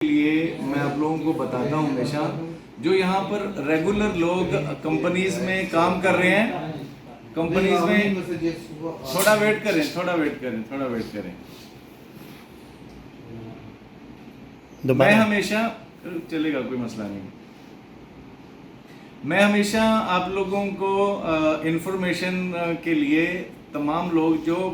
لیے میں آپ لوگوں کو بتاتا ہوں ہمیشہ جو یہاں پر ریگولر لوگ کمپنیز میں کام کر رہے ہیں، کمپنیز میں تھوڑا ویٹ کریں میں ہمیشہ چلے گا، کوئی مسئلہ نہیں. میں ہمیشہ آپ لوگوں کو انفارمیشن کے لیے تمام لوگ جو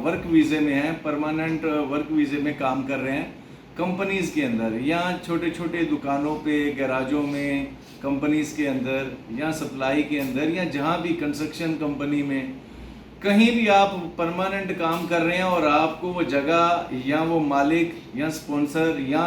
ورک ویزے میں ہیں، پرماننٹ ورک ویزے میں کام کر رہے ہیں کمپنیز کے اندر، یا چھوٹے چھوٹے دکانوں پہ، گیراجوں میں، کمپنیز کے اندر، یا سپلائی کے اندر، یا جہاں بھی کنسٹرکشن کمپنی میں، کہیں بھی آپ پرماننٹ کام کر رہے ہیں اور آپ کو وہ جگہ یا وہ مالک یا سپونسر یا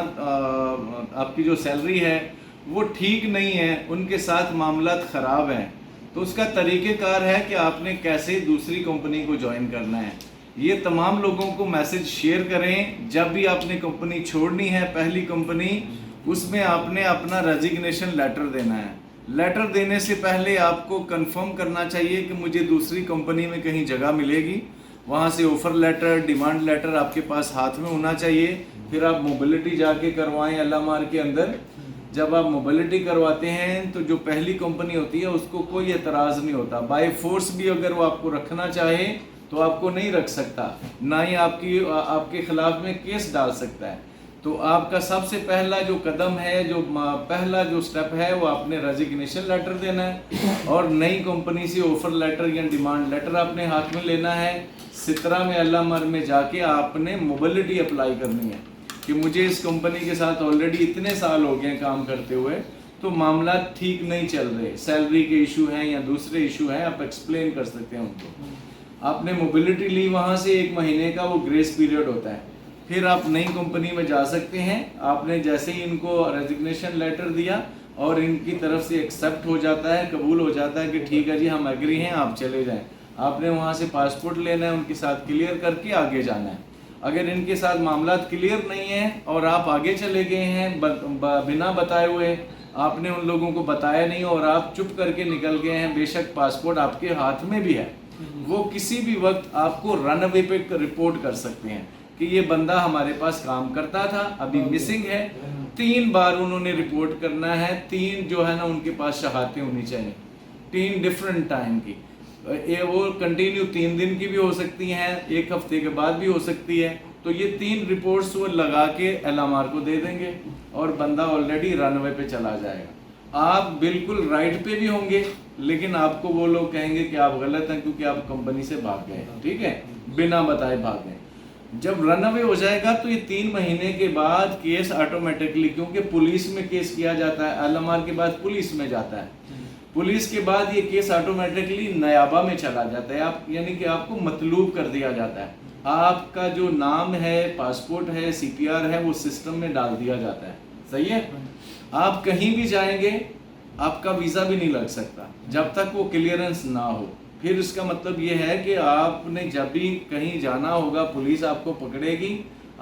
آپ کی جو سیلری ہے وہ ٹھیک نہیں ہے، ان کے ساتھ معاملات خراب ہیں، تو اس کا طریقہ کار ہے کہ آپ نے کیسے دوسری کمپنی کو جوائن کرنا ہے. یہ تمام لوگوں کو میسج شیئر کریں. جب بھی آپ نے کمپنی چھوڑنی ہے، پہلی کمپنی، اس میں آپ نے اپنا ریزگنیشن لیٹر دینا ہے. لیٹر دینے سے پہلے آپ کو کنفرم کرنا چاہیے کہ مجھے دوسری کمپنی میں کہیں جگہ ملے گی. وہاں سے آفر لیٹر، ڈیمانڈ لیٹر آپ کے پاس ہاتھ میں ہونا چاہیے. پھر آپ موبلٹی جا کے کروائیں اللہ مار کے اندر. جب آپ موبلٹی کرواتے ہیں تو جو پہلی کمپنی ہوتی ہے اس کو کوئی اعتراض نہیں ہوتا. بائی فورس بھی اگر وہ آپ کو رکھنا چاہے تو آپ کو نہیں رکھ سکتا، نہ ہی آپ کے خلاف میں کیس ڈال سکتا ہے. تو آپ کا سب سے پہلا جو قدم ہے، جو پہلا جو سٹیپ ہے، وہ آپ نے ریزگنیشن لیٹر دینا ہے اور نئی کمپنی سے آفر لیٹر یا ڈیمانڈ لیٹر آپ نے ہاتھ میں لینا ہے. 17 میں اللہ مر میں جا کے آپ نے موبلٹی اپلائی کرنی ہے کہ مجھے اس کمپنی کے ساتھ آلریڈی اتنے سال ہو گئے ہیں کام کرتے ہوئے، تو معاملات ٹھیک نہیں چل رہے، سیلری کے ایشو ہیں یا دوسرے ایشو ہیں، آپ ایکسپلین کر سکتے ہیں ان کو. آپ نے موبلٹی لی، وہاں سے 1 مہینے کا وہ گریس پیریڈ ہوتا ہے، پھر آپ نئی کمپنی میں جا سکتے ہیں. آپ نے جیسے ہی ان کو ریزگنیشن لیٹر دیا اور ان کی طرف سے ایکسیپٹ ہو جاتا ہے، قبول ہو جاتا ہے کہ ٹھیک ہے جی ہم ایگری ہیں، آپ چلے جائیں. آپ نے وہاں سے پاسپورٹ لینا ہے، ان کے ساتھ کلیئر کر کے آگے جانا ہے. اگر ان کے ساتھ معاملات کلیئر نہیں ہیں اور آپ آگے چلے گئے ہیں بنا بتائے ہوئے، آپ نے ان لوگوں کو بتایا نہیں اور آپ چپ کر کے نکل گئے ہیں، بے شک پاسپورٹ آپ کے ہاتھ میں بھی ہے، وہ کسی بھی وقت آپ کو رن اوے پہ رپورٹ کر سکتے ہیں کہ یہ بندہ ہمارے پاس کام کرتا تھا، ابھی مسنگ ہے. 3 بار انہوں نے رپورٹ کرنا ہے. 3 جو ہے نا ان کے پاس شہادتیں ہونی چاہیے، 3 ڈیفرنٹ ٹائم کی. وہ کنٹینیو 3 دن کی بھی ہو سکتی ہیں، 1 ہفتے کے بعد بھی ہو سکتی ہے. تو یہ 3 رپورٹس وہ لگا کے ایل ایم آر کو دے دیں گے اور بندہ آلریڈی رن اوے پہ چلا جائے گا. آپ بالکل رائٹ پہ بھی ہوں گے، لیکن آپ کو وہ لوگ کہیں گے کہ آپ غلط ہیں کیونکہ آپ کمپنی سے بھاگ گئے، ٹھیک ہے، بنا بتائے بھاگ گئے. جب رن اوے ہو جائے گا تو یہ 3 مہینے کے بعد کیس آٹومیٹکلی، کیونکہ پولیس میں کیس کیا جاتا ہے، ایل ایم آر کے بعد پولیس میں جاتا ہے، پولیس کے بعد یہ کیس آٹومیٹکلی نیابہ میں چلا جاتا ہے. آپ یعنی کہ آپ کو مطلوب کر دیا جاتا ہے، آپ کا جو نام ہے، پاسپورٹ ہے، سی پی آر ہے، وہ سسٹم میں ڈال دیا جاتا ہے. صحیح ہے؟ آپ کہیں بھی جائیں گے آپ کا ویزا بھی نہیں لگ سکتا جب تک وہ کلیئرنس نہ ہو. پھر اس کا مطلب یہ ہے کہ آپ نے جب بھی کہیں جانا ہوگا پولیس آپ کو پکڑے گی،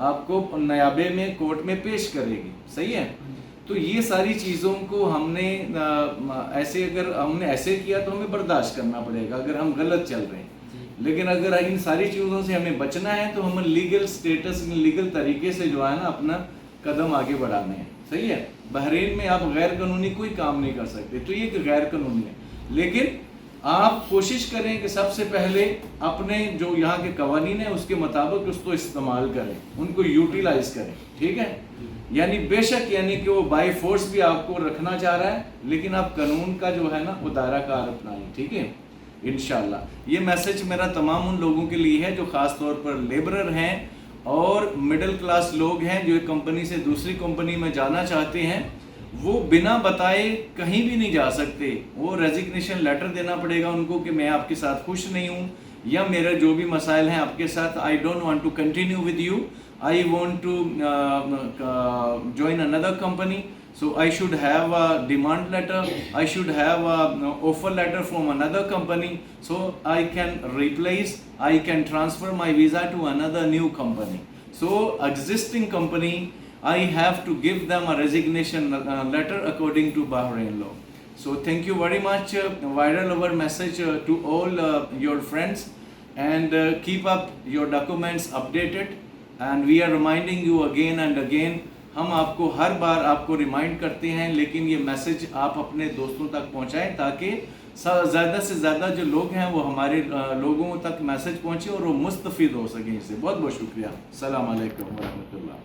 آپ کو نیابے میں کورٹ میں پیش کرے گی. صحیح ہے؟ تو یہ ساری چیزوں کو ہم نے اگر ہم نے ایسے کیا تو ہمیں برداشت کرنا پڑے گا اگر ہم غلط چل رہے ہیں. لیکن اگر ان ساری چیزوں سے ہمیں بچنا ہے تو ہمیں لیگل سٹیٹس میں لیگل طریقے سے جو ہے نا اپنا قدم آگے بڑھانے ہیں. صحیح ہے؟ بحرین میں آپ غیر قانونی کوئی کام نہیں کر سکتے، تو یہ غیر قانونی ہے. لیکن آپ کوشش کریں کہ سب سے پہلے اپنے جو یہاں کے قوانین ہیں اس کے مطابق اس کو استعمال کریں، ان کو یوٹیلائز کریں. ٹھیک ہے؟ یعنی بے شک یعنی کہ وہ بائی فورس بھی آپ کو رکھنا چاہ رہا ہے، لیکن آپ قانون کا جو ہے نا وہ دائرہ کار اپنائیں. ٹھیک ہے؟ انشاءاللہ یہ میسج میرا تمام ان لوگوں کے لیے ہے جو خاص طور پر لیبرر ہیں اور مڈل کلاس لوگ ہیں جو ایک کمپنی سے دوسری کمپنی میں جانا چاہتے ہیں. وہ بنا بتائے کہیں بھی نہیں جا سکتے. وہ ریزگنیشن لیٹر دینا پڑے گا ان کو کہ میں آپ کے ساتھ خوش نہیں ہوں، یا میرے جو بھی مسائل ہیں آپ کے ساتھ، I don't want to continue with you, I want to join another company. So I should have a demand letter, I should have a offer letter from another company, so I can replace, I can transfer my visa to another new company. So existing company, I have to give them a resignation letter according to Bahrain law. So thank you very much. Viral our message to all your friends, and keep up your documents updated. And we are reminding you again and again ہم آپ کو ہر بار آپ کو remind کرتے ہیں، لیکن یہ message آپ اپنے دوستوں تک پہنچائیں تاکہ زیادہ سے زیادہ جو لوگ ہیں وہ ہمارے لوگوں تک میسج پہنچے اور وہ مستفید ہو سکیں اس سے۔ بہت بہت شکریہ۔ السلام علیکم ورحمۃ اللہ۔